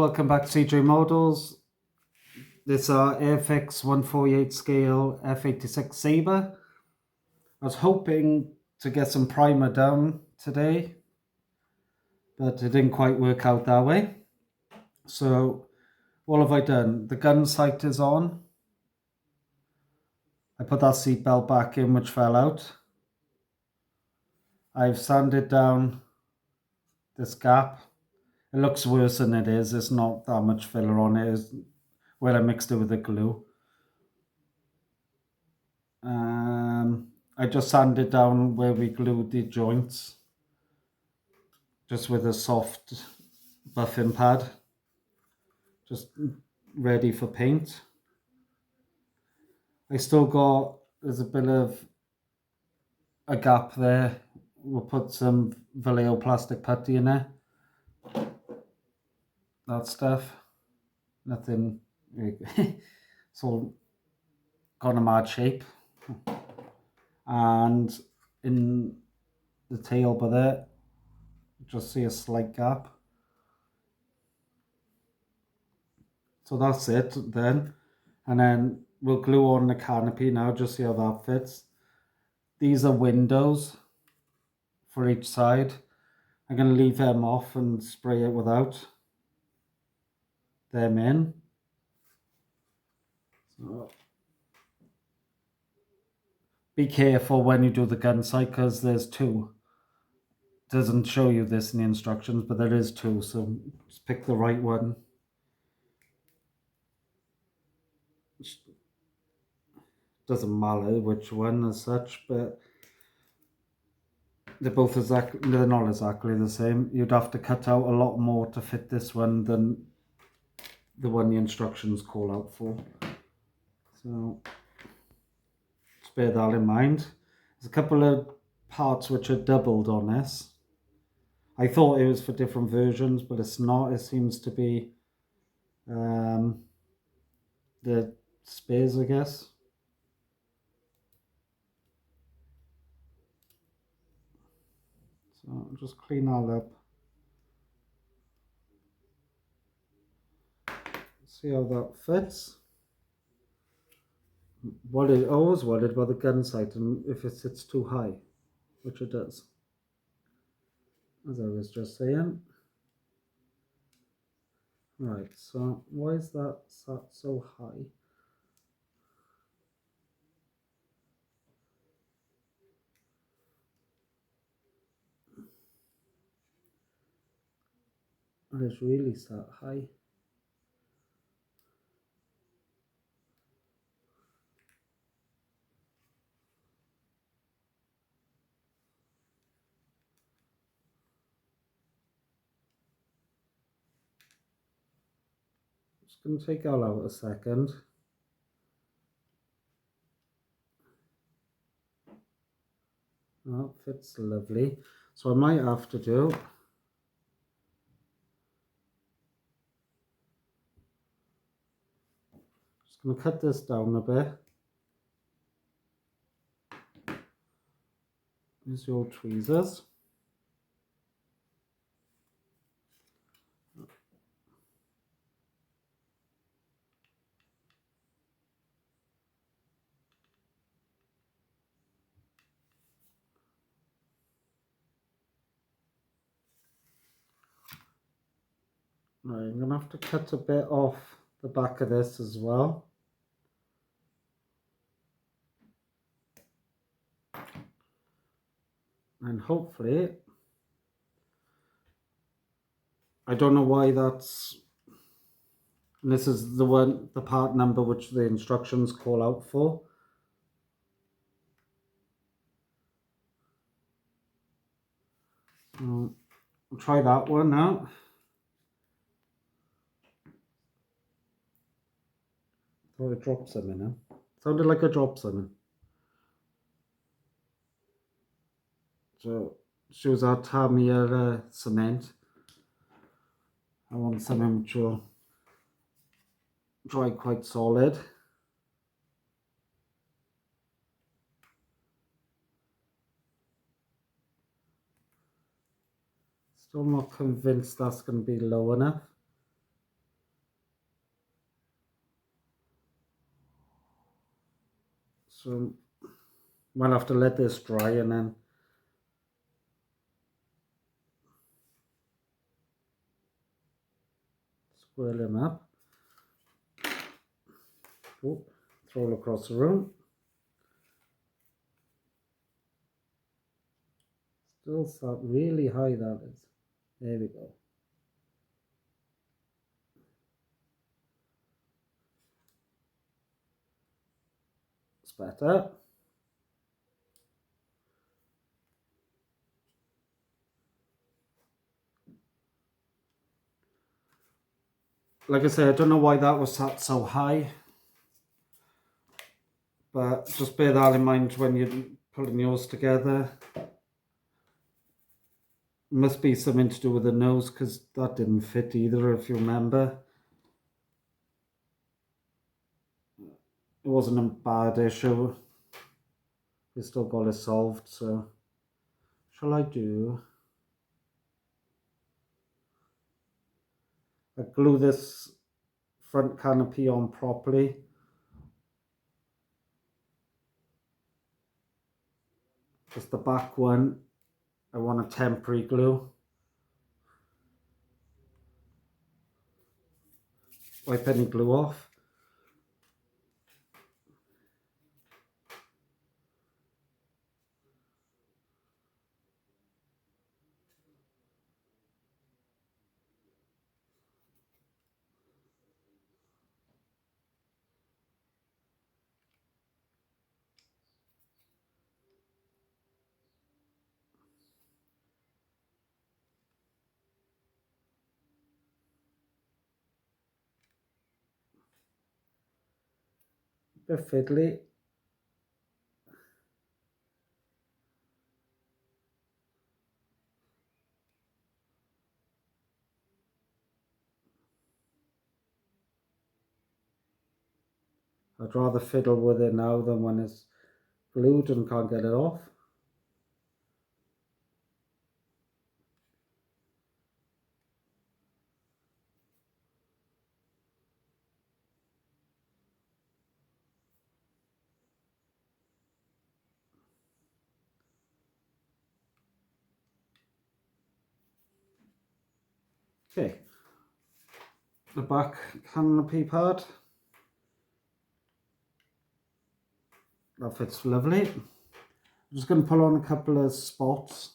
welcome back to CJ Models. This is our Airfix 148 scale F86 Sabre. I was hoping to get some primer down today, but it didn't quite work out that way. So what have I done? The gun sight is on. I put that seatbelt back in, which fell out. I've sanded down this gap. It looks worse than it is. There's not that much filler on it. It's where I mixed it with the glue. I just sanded down where we glued the joints, just with a soft buffing pad, just ready for paint. I still got, there's a bit of a gap there. We'll put some Vallejo plastic putty in there. That stuff, nothing, it's all got a mad shape. And in the tail by there, just see a slight gap. So that's it then. And then we'll glue on the canopy now, just see how that fits. These are windows for each side. I'm going to leave them off and spray it without them in. So be careful when you do the gun sight, because there's two. It doesn't show you this in the instructions, but there is two, so just pick the right one. Doesn't matter which one as such, but they're both they're not exactly the same. You'd have to cut out a lot more to fit this one than the one the instructions call out for. So just bear that in mind. There's a couple of parts which are doubled on this. I thought it was for different versions, but it's not. It seems to be the spares, I guess. So I'll just clean all up. See how that fits. Always worried about the gun sight and if it sits too high, which it does. As I was just saying. Right, so why is that sat so high? It is really sat high. Just going to take it all out a second. Oh, fits lovely. So I might have to do, just going to cut this down a bit. Use your tweezers. Right, I'm going to have to cut a bit off the back of this as well. And hopefully, I don't know why that's, and this is the part number which the instructions call out for. So I'll try that one out. Thought I dropped some in there. Sounded like I dropped some. So shows our Tamiya cement. I want something which will dry quite solid. Still not convinced that's going to be low enough. So we'll have to let this dry and then swirl him up. Oh, throw it across the room. Still sat really high, that is. There we go. It's better. Like I say, I don't know why that was sat so high, but just bear that in mind when you're putting yours together. Must be something to do with the nose, because that didn't fit either, if you remember. It wasn't a bad issue. We still got it solved, so shall I do? I glue this front canopy on properly. Just the back one, I want a temporary glue. Wipe any glue off. Bit fiddly. I'd rather fiddle with it now than when it's glued and can't get it off. Okay, the back canopy pad. That fits lovely. I'm just going to pull on a couple of spots.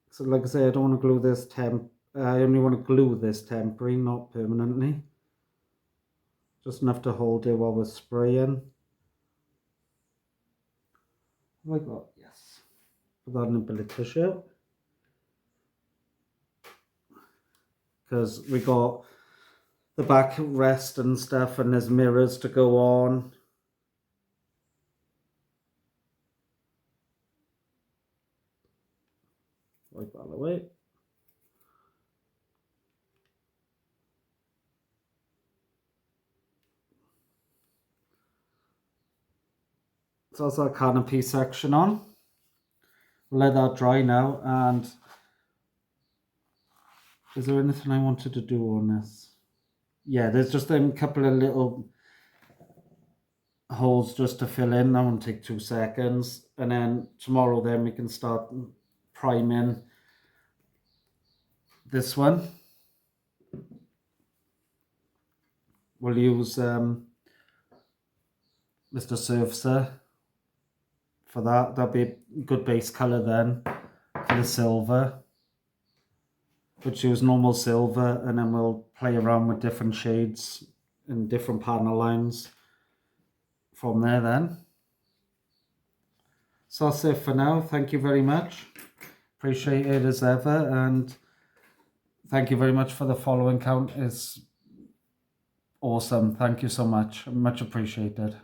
So like I say, I don't want to glue this I only want to glue this temporary, not permanently. Just enough to hold it while we're spraying. Have I got? Yes. Put that in a bit of tissue. Because we got the backrest and stuff, and there's mirrors to go on. Wipe that away. So that's our canopy section on. We'll let that dry now. And is there anything I wanted to do on this? Yeah, there's just a couple of little holes just to fill in. That won't take 2 seconds. And then tomorrow then we can start priming this one. We'll use Mr. Surfacer for that. That'll be a good base colour then for the silver. We'll choose normal silver, and then we'll play around with different shades and different panel lines from there then. So that's it for now. Thank you very much. Appreciate it as ever, and thank you very much for the following count. It's awesome. Thank you so much. Much appreciated.